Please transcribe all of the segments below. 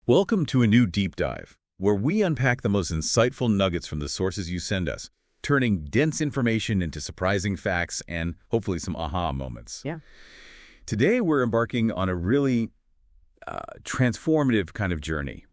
Welcome to a new deep dive, where we unpack the most insightful nuggets from the sources you send us, turning dense information into surprising facts and hopefully some aha moments. Yeah. Today, we're embarking on a really transformative kind of journey.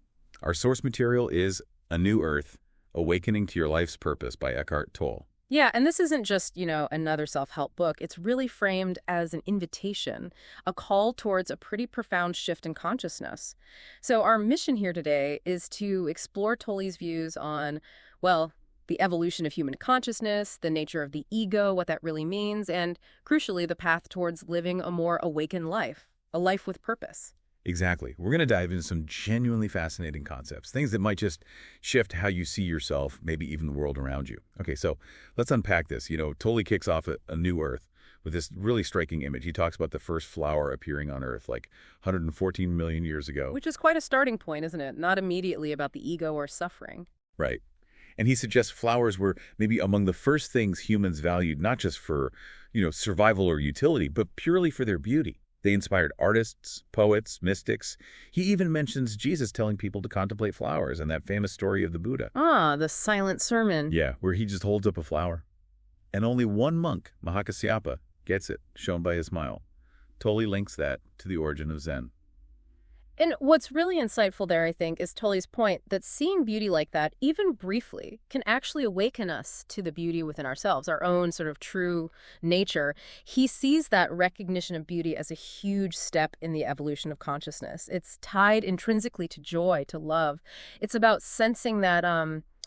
Our source material is A New Earth, Awakening to Your Life's Purpose by Eckhart Tolle. Yeah, and this isn't just, another self-help book. It's really framed as an invitation, a call towards a pretty profound shift in consciousness. So our mission here today is to explore Tolle's views on, well, the evolution of human consciousness, the nature of the ego, what that really means, and crucially, the path towards living a more awakened life, a life with purpose. Exactly. We're going to dive into some genuinely fascinating concepts, things that might just shift how you see yourself, maybe even the world around you. Okay, so let's unpack this. Tolle kicks off a New Earth with this really striking image. He talks about the first flower appearing on Earth like 114 million years ago. Which is quite a starting point, isn't it? Not immediately about the ego or suffering. Right. And he suggests flowers were maybe among the first things humans valued, not just for, survival or utility, but purely for their beauty. They inspired artists, poets, mystics. He even mentions Jesus telling people to contemplate flowers and that famous story of the Buddha. Ah, the silent sermon. Yeah, where he just holds up a flower. And only one monk, Mahakasyapa, gets it, shown by his smile. Tolle links that to the origin of Zen. And what's really insightful there, I think, is Tolle's point that seeing beauty like that, even briefly, can actually awaken us to the beauty within ourselves, our own sort of true nature. He sees that recognition of beauty as a huge step in the evolution of consciousness. It's tied intrinsically to joy, to love. It's about sensing that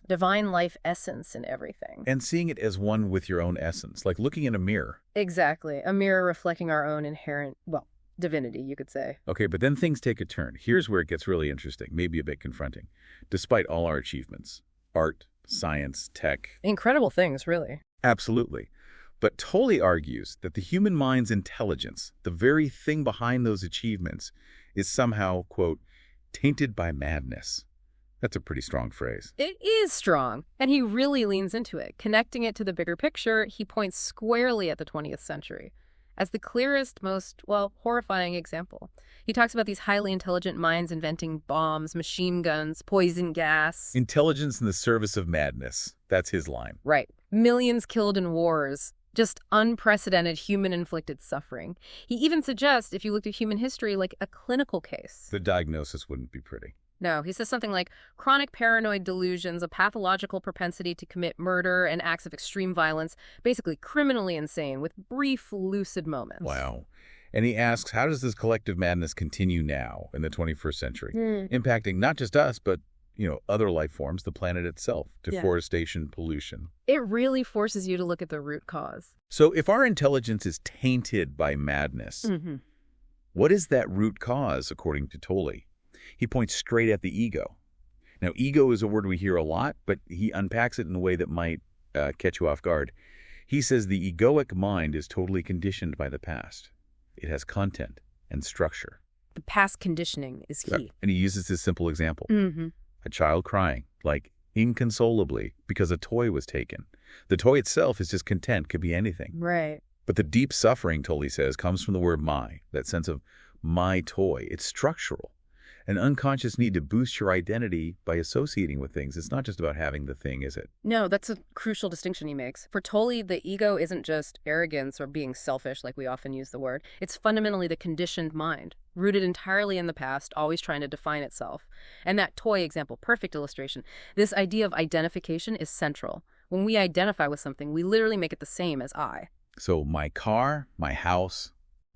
divine life essence in everything. And seeing it as one with your own essence, like looking in a mirror. Exactly. A mirror reflecting our own inherent, divinity, you could say. Okay, but then things take a turn. Here's where it gets really interesting, maybe a bit confronting. Despite all our achievements, art, science, tech. Incredible things, really. Absolutely. But Tolle argues that the human mind's intelligence, the very thing behind those achievements, is somehow, quote, tainted by madness. That's a pretty strong phrase. It is strong, and he really leans into it. Connecting it to the bigger picture, he points squarely at the 20th century as the clearest, most, horrifying example. He talks about these highly intelligent minds inventing bombs, machine guns, poison gas. Intelligence in the service of madness. That's his line. Right. Millions killed in wars. Just unprecedented human-inflicted suffering. He even suggests, if you looked at human history, like a clinical case. The diagnosis wouldn't be pretty. No, he says something like chronic paranoid delusions, a pathological propensity to commit murder and acts of extreme violence, basically criminally insane with brief, lucid moments. Wow. And he asks, how does this collective madness continue now in the 21st century, impacting not just us, but, other life forms, the planet itself, deforestation, pollution? It really forces you to look at the root cause. So if our intelligence is tainted by madness, what is that root cause, according to Tolle? He points straight at the ego. Now, ego is a word we hear a lot, but he unpacks it in a way that might catch you off guard. He says the egoic mind is totally conditioned by the past. It has content and structure. The past conditioning is key. And he uses this simple example. A child crying, like inconsolably, because a toy was taken. The toy itself is just content, could be anything. Right. But the deep suffering, Tolle says, comes from the word my, that sense of my toy. It's structural. An unconscious need to boost your identity by associating with things. It's not just about having the thing, is it? No, that's a crucial distinction he makes. For Tolle, the ego isn't just arrogance or being selfish, like we often use the word. It's fundamentally the conditioned mind, rooted entirely in the past, always trying to define itself. And that toy example, perfect illustration. This idea of identification is central. When we identify with something, we literally make it the same as I. So my car, my house.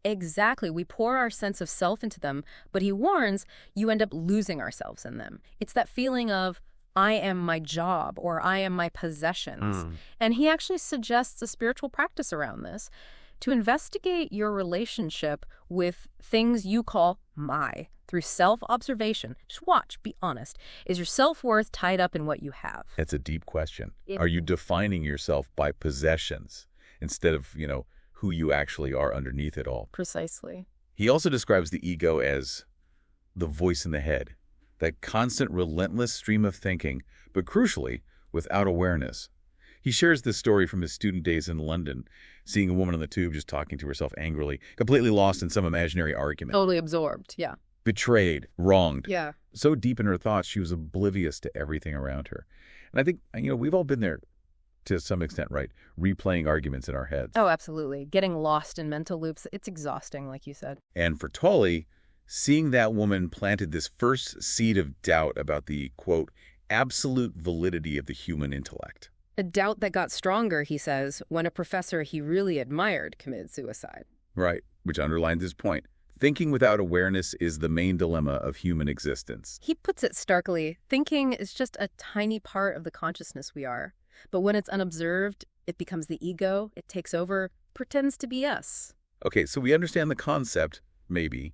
Exactly. We pour our sense of self into them, but he warns you end up losing ourselves in them. It's that feeling of, I am my job or I am my possessions. And he actually suggests a spiritual practice around this to investigate your relationship with things you call my through self-observation. Just watch, be honest. Is your self-worth tied up in what you have? That's a deep question. Are you defining yourself by possessions instead of, who you actually are underneath it all? Precisely. He also describes the ego as the voice in the head, that constant, relentless stream of thinking, but crucially, without awareness. He shares this story from his student days in London, seeing a woman on the tube just talking to herself angrily, completely lost in some imaginary argument. Totally absorbed, yeah. Betrayed, wronged. Yeah. so deep in her thoughts she was oblivious to everything around her. And I think, we've all been there to some extent, right? Replaying arguments in our heads. Oh, absolutely. Getting lost in mental loops, it's exhausting, like you said. And for Tolle, seeing that woman planted this first seed of doubt about the, quote, absolute validity of the human intellect. A doubt that got stronger, he says, when a professor he really admired committed suicide. Right, which underlines his point. Thinking without awareness is the main dilemma of human existence. He puts it starkly, thinking is just a tiny part of the consciousness we are. But when it's unobserved, it becomes the ego, it takes over, pretends to be us. Okay, so we understand the concept, maybe,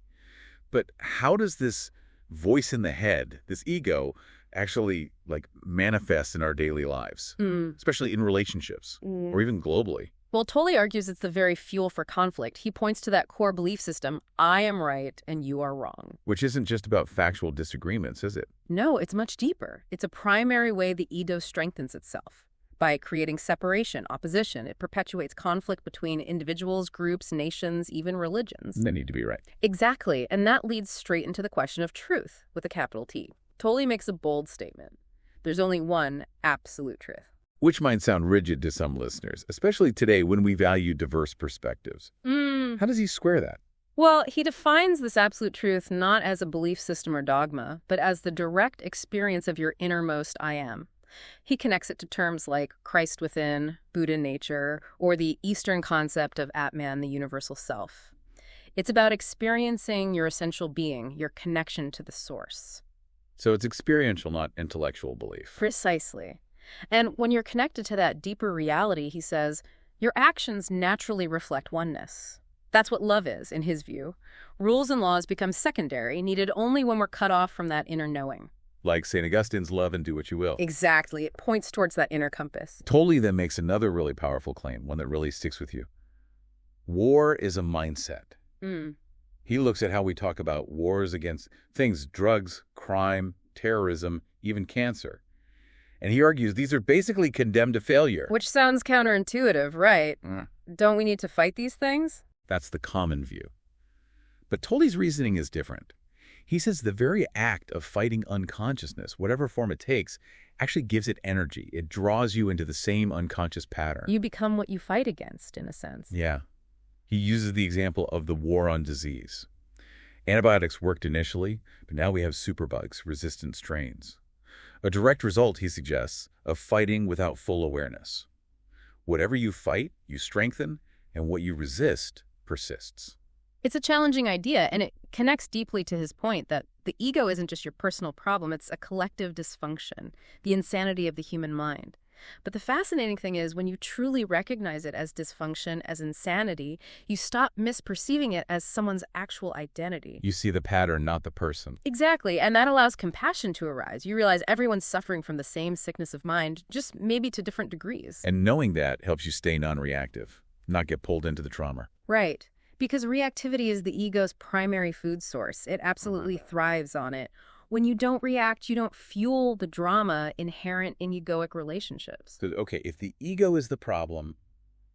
but how does this voice in the head, this ego, actually manifest in our daily lives, especially in relationships or even globally? Well, Tolle argues it's the very fuel for conflict. He points to that core belief system, I am right and you are wrong. Which isn't just about factual disagreements, is it? No, it's much deeper. It's a primary way the ego strengthens itself. By creating separation, opposition, it perpetuates conflict between individuals, groups, nations, even religions. They need to be right. Exactly, and that leads straight into the question of truth, with a capital T. Tolle makes a bold statement. There's only one absolute truth. Which might sound rigid to some listeners, especially today when we value diverse perspectives. How does he square that? Well, he defines this absolute truth not as a belief system or dogma, but as the direct experience of your innermost I am. He connects it to terms like Christ within, Buddha nature, or the Eastern concept of Atman, the universal self. It's about experiencing your essential being, your connection to the source. So it's experiential, not intellectual belief. Precisely. And when you're connected to that deeper reality, he says, your actions naturally reflect oneness. That's what love is, in his view. Rules and laws become secondary, needed only when we're cut off from that inner knowing. Like St. Augustine's love and do what you will. Exactly. It points towards that inner compass. Tolle then makes another really powerful claim, one that really sticks with you. War is a mindset. He looks at how we talk about wars against things, drugs, crime, terrorism, even cancer. And he argues these are basically condemned to failure. Which sounds counterintuitive, right? Don't we need to fight these things? That's the common view. But Tolle's reasoning is different. He says the very act of fighting unconsciousness, whatever form it takes, actually gives it energy. It draws you into the same unconscious pattern. You become what you fight against, in a sense. Yeah. He uses the example of the war on disease. Antibiotics worked initially, but now we have superbugs, resistant strains. A direct result, he suggests, of fighting without full awareness. Whatever you fight, you strengthen, and what you resist persists. It's a challenging idea, and it connects deeply to his point that the ego isn't just your personal problem, it's a collective dysfunction, the insanity of the human mind. But the fascinating thing is, when you truly recognize it as dysfunction, as insanity, you stop misperceiving it as someone's actual identity. You see the pattern, not the person. Exactly, and that allows compassion to arise. You realize everyone's suffering from the same sickness of mind, just maybe to different degrees. And knowing that helps you stay non-reactive, not get pulled into the trauma. Right. Because reactivity is the ego's primary food source. It absolutely thrives on it. When you don't react, you don't fuel the drama inherent in egoic relationships. So, okay, if the ego is the problem,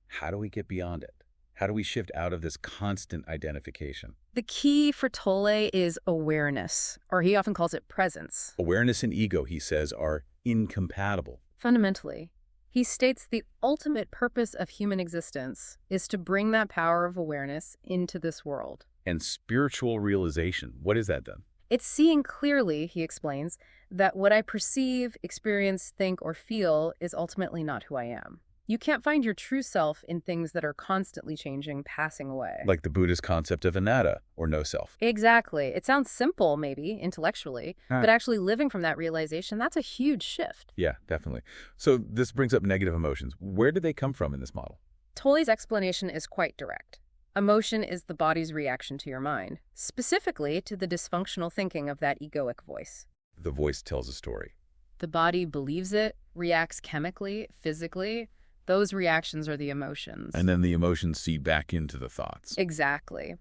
how do we get beyond it? How do we shift out of this constant identification? The key for Tolle is awareness, or he often calls it presence. Awareness and ego, he says, are incompatible. Fundamentally, he states the ultimate purpose of human existence is to bring that power of awareness into this world. And spiritual realization, what is that then? It's seeing clearly, he explains, that what I perceive, experience, think, or feel is ultimately not who I am. You can't find your true self in things that are constantly changing, passing away. Like the Buddhist concept of anatta, or no self. Exactly. It sounds simple, maybe, intellectually, but actually living from that realization, that's a huge shift. Yeah, definitely. So this brings up negative emotions. Where do they come from in this model? Tolle's explanation is quite direct. Emotion is the body's reaction to your mind, specifically to the dysfunctional thinking of that egoic voice. The voice tells a story. The body believes it, reacts chemically, physically. Those reactions are the emotions. And then the emotions seed back into the thoughts. Exactly.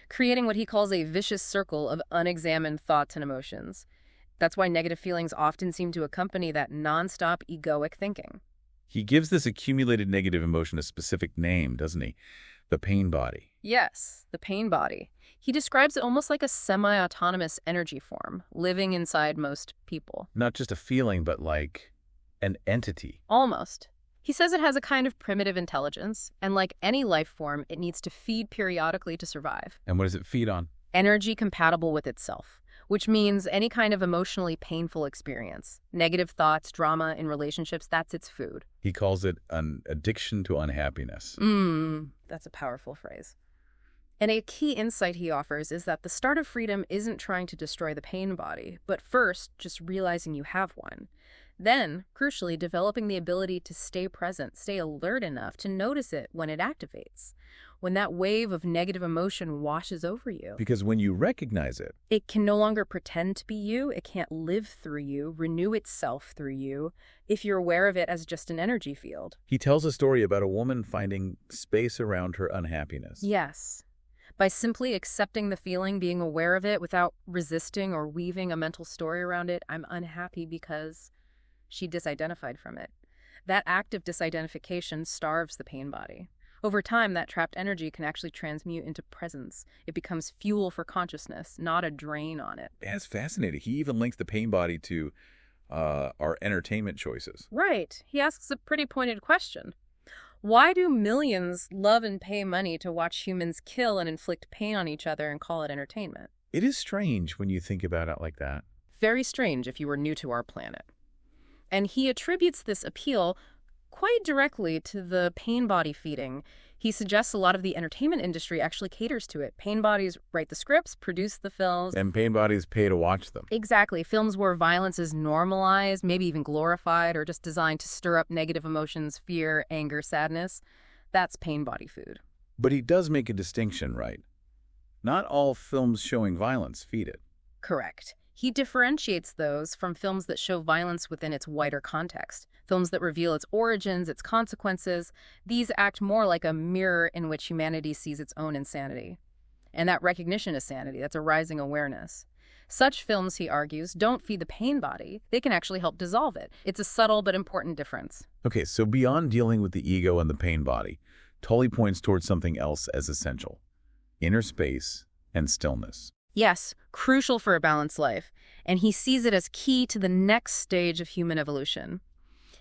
Creating what he calls a vicious circle of unexamined thoughts and emotions. That's why negative feelings often seem to accompany that nonstop egoic thinking. He gives this accumulated negative emotion a specific name, doesn't he? The pain body. Yes, the pain body. He describes it almost like a semi-autonomous energy form, living inside most people. Not just a feeling, but like an entity. Almost. He says it has a kind of primitive intelligence, and like any life form, it needs to feed periodically to survive. And what does it feed on? Energy compatible with itself, which means any kind of emotionally painful experience. Negative thoughts, drama in relationships, that's its food. He calls it an addiction to unhappiness. That's a powerful phrase. And a key insight he offers is that the start of freedom isn't trying to destroy the pain body, but first just realizing you have one. Then, crucially, developing the ability to stay present, stay alert enough to notice it when it activates, when that wave of negative emotion washes over you. Because when you recognize it, It can no longer pretend to be you, it can't live through you, renew itself through you, if you're aware of it as just an energy field. he tells a story about a woman finding space around her unhappiness. Yes. By simply accepting the feeling, being aware of it without resisting or weaving a mental story around it, I'm unhappy because she disidentified from it. That act of disidentification starves the pain body. Over time, that trapped energy can actually transmute into presence. It becomes fuel for consciousness, not a drain on it. That's fascinating. He even links the pain body to our entertainment choices. Right. He asks a pretty pointed question. Why do millions love and pay money to watch humans kill and inflict pain on each other and call it entertainment? It is strange when you think about it like that. Very strange if you were new to our planet. And he attributes this appeal quite directly to the pain body feeding. He suggests a lot of the entertainment industry actually caters to it. Pain bodies write the scripts, produce the films. And pain bodies pay to watch them. Exactly. Films where violence is normalized, maybe even glorified, or just designed to stir up negative emotions, fear, anger, sadness. That's pain body food. But he does make a distinction, right? Not all films showing violence feed it. Correct. He differentiates those from films that show violence within its wider context. Films that reveal its origins, its consequences. These act more like a mirror in which humanity sees its own insanity. And that recognition is sanity. That's a rising awareness. Such films, he argues, don't feed the pain body. They can actually help dissolve it. It's a subtle but important difference. Okay, so beyond dealing with the ego and the pain body, Tolle points towards something else as essential: inner space and stillness. Yes, crucial for a balanced life, and he sees it as key to the next stage of human evolution.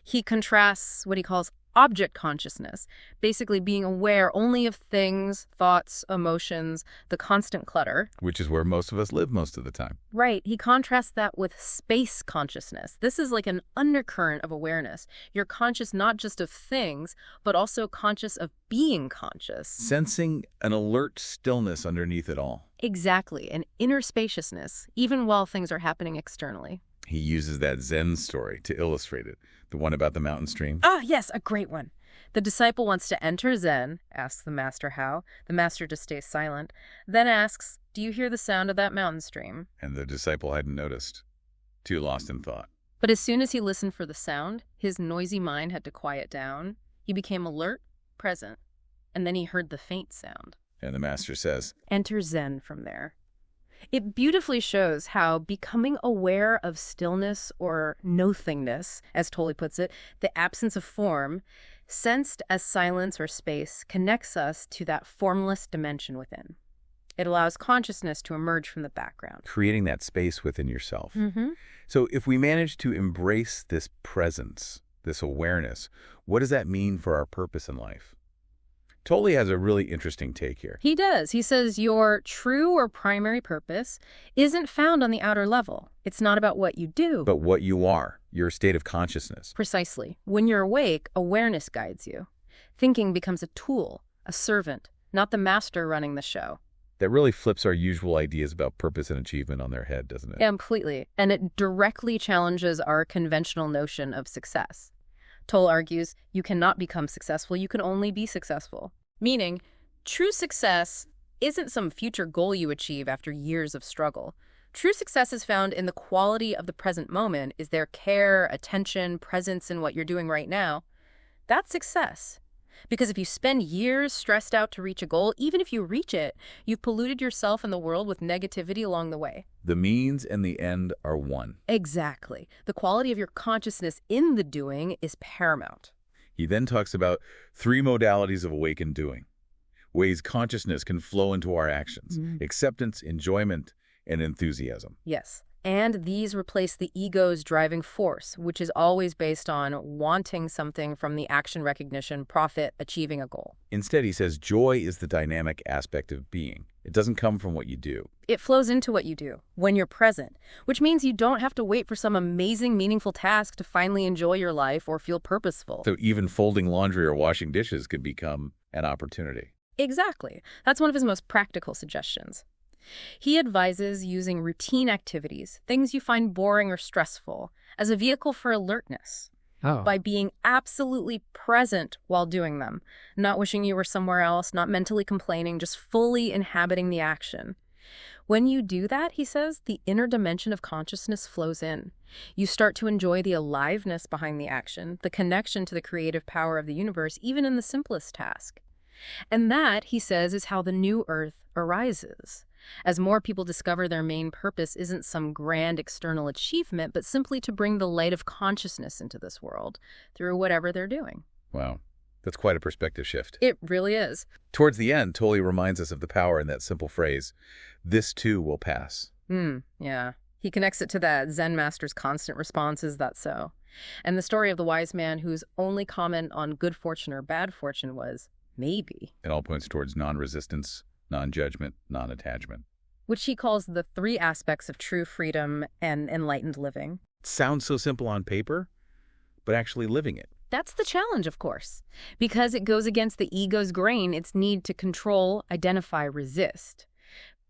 He contrasts what he calls object consciousness, basically being aware only of things, thoughts, emotions, the constant clutter. Which is where most of us live most of the time. Right. He contrasts that with space consciousness. This is like an undercurrent of awareness. You're conscious not just of things, but also conscious of being conscious. Sensing an alert stillness underneath it all. Exactly. An inner spaciousness, even while things are happening externally. He uses that Zen story to illustrate it, the one about the mountain stream. Ah, yes, a great one. The disciple wants to enter Zen, asks the master how. The master just stays silent, then asks, do you hear the sound of that mountain stream? And the disciple hadn't noticed, too lost in thought. But as soon as he listened for the sound, his noisy mind had to quiet down. He became alert, present, and then he heard the faint sound. And the master says, Enter Zen from there. It beautifully shows how becoming aware of stillness or nothingness, as Tolle puts it, the absence of form, sensed as silence or space, connects us to that formless dimension within. It allows consciousness to emerge from the background. creating that space within yourself. Mm-hmm. So if we manage to embrace this presence, this awareness, what does that mean for our purpose in life? Tolle has a really interesting take here. He does. He says your true or primary purpose isn't found on the outer level. It's not about what you do. But what you are, your state of consciousness. Precisely. When you're awake, awareness guides you. Thinking becomes a tool, a servant, not the master running the show. That really flips our usual ideas about purpose and achievement on their head, doesn't it? Completely. And it directly challenges our conventional notion of success. Tolle argues you cannot become successful, you can only be successful. Meaning, true success isn't some future goal you achieve after years of struggle. True success is found in the quality of the present moment. Is there care, attention, presence in what you're doing right now? That's success. Because if you spend years stressed out to reach a goal, even if you reach it, you've polluted yourself and the world with negativity along the way. The means and the end are one. Exactly. The quality of your consciousness in the doing is paramount. He then talks about 3 modalities of awakened doing. ways consciousness can flow into our actions: acceptance, enjoyment, and enthusiasm. Yes. And these replace the ego's driving force, which is always based on wanting something from the action recognition, profit, achieving a goal. Instead, he says joy is the dynamic aspect of being. It doesn't come from what you do. It flows into what you do when you're present, which means you don't have to wait for some amazing, meaningful task to finally enjoy your life or feel purposeful. So even folding laundry or washing dishes could become an opportunity. Exactly. That's one of his most practical suggestions. He advises using routine activities, things you find boring or stressful, as a vehicle for alertness. By being absolutely present while doing them, not wishing you were somewhere else, not mentally complaining, just fully inhabiting the action. When you do that, he says, the inner dimension of consciousness flows in. You start to enjoy the aliveness behind the action, the connection to the creative power of the universe, even in the simplest task. And that, he says, is how the new earth arises. As more people discover their main purpose isn't some grand external achievement, but simply to bring the light of consciousness into this world through whatever they're doing. Wow. That's quite a perspective shift. It really is. Towards the end, Tolle reminds us of the power in that simple phrase, "This too will pass." Yeah. He connects it to that Zen master's constant response, "Is that so?" And the story of the wise man whose only comment on good fortune or bad fortune was, maybe. It all points towards non-resistance, non-judgment, non-attachment. Which he calls the three aspects of true freedom and enlightened living. It sounds so simple on paper, but actually living it. That's the challenge, of course, because it goes against the ego's grain, its need to control, identify, resist.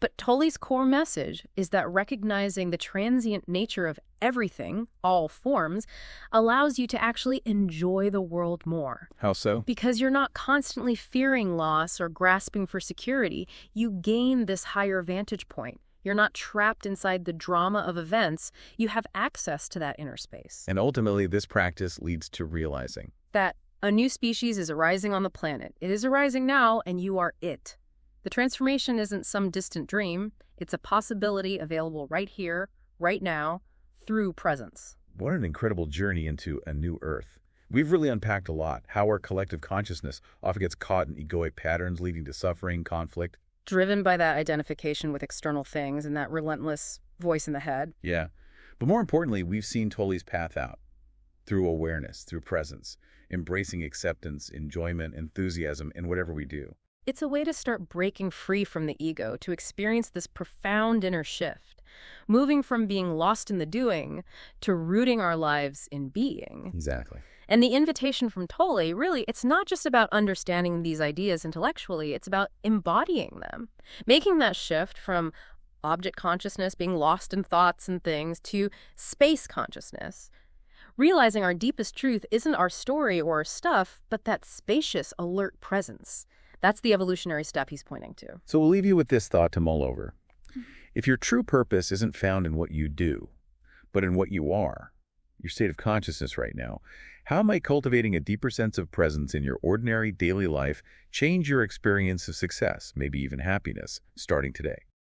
But Tolle's core message is that recognizing the transient nature of everything, all forms, allows you to actually enjoy the world more. How so? Because you're not constantly fearing loss or grasping for security. You gain this higher vantage point. You're not trapped inside the drama of events. You have access to that inner space. And ultimately, this practice leads to realizing that a new species is arising on the planet. It is arising now, and you are it. The transformation isn't some distant dream. It's a possibility available right here, right now, through presence. What an incredible journey into a new earth. We've really unpacked a lot. How our collective consciousness often gets caught in egoic patterns leading to suffering, conflict. Driven by that identification with external things and that relentless voice in the head. Yeah. But more importantly, we've seen Tolle's path out. Through awareness, through presence, embracing acceptance, enjoyment, enthusiasm in whatever we do. It's a way to start breaking free from the ego, to experience this profound inner shift, moving from being lost in the doing to rooting our lives in being. Exactly. And the invitation from Tolle, really, it's not just about understanding these ideas intellectually, it's about embodying them, making that shift from object consciousness, being lost in thoughts and things, to space consciousness. Realizing our deepest truth isn't our story or our stuff, but that spacious, alert presence. That's the evolutionary step he's pointing to. So we'll leave you with this thought to mull over. If your true purpose isn't found in what you do, but in what you are, your state of consciousness right now, how might cultivating a deeper sense of presence in your ordinary daily life change your experience of success, maybe even happiness, starting today?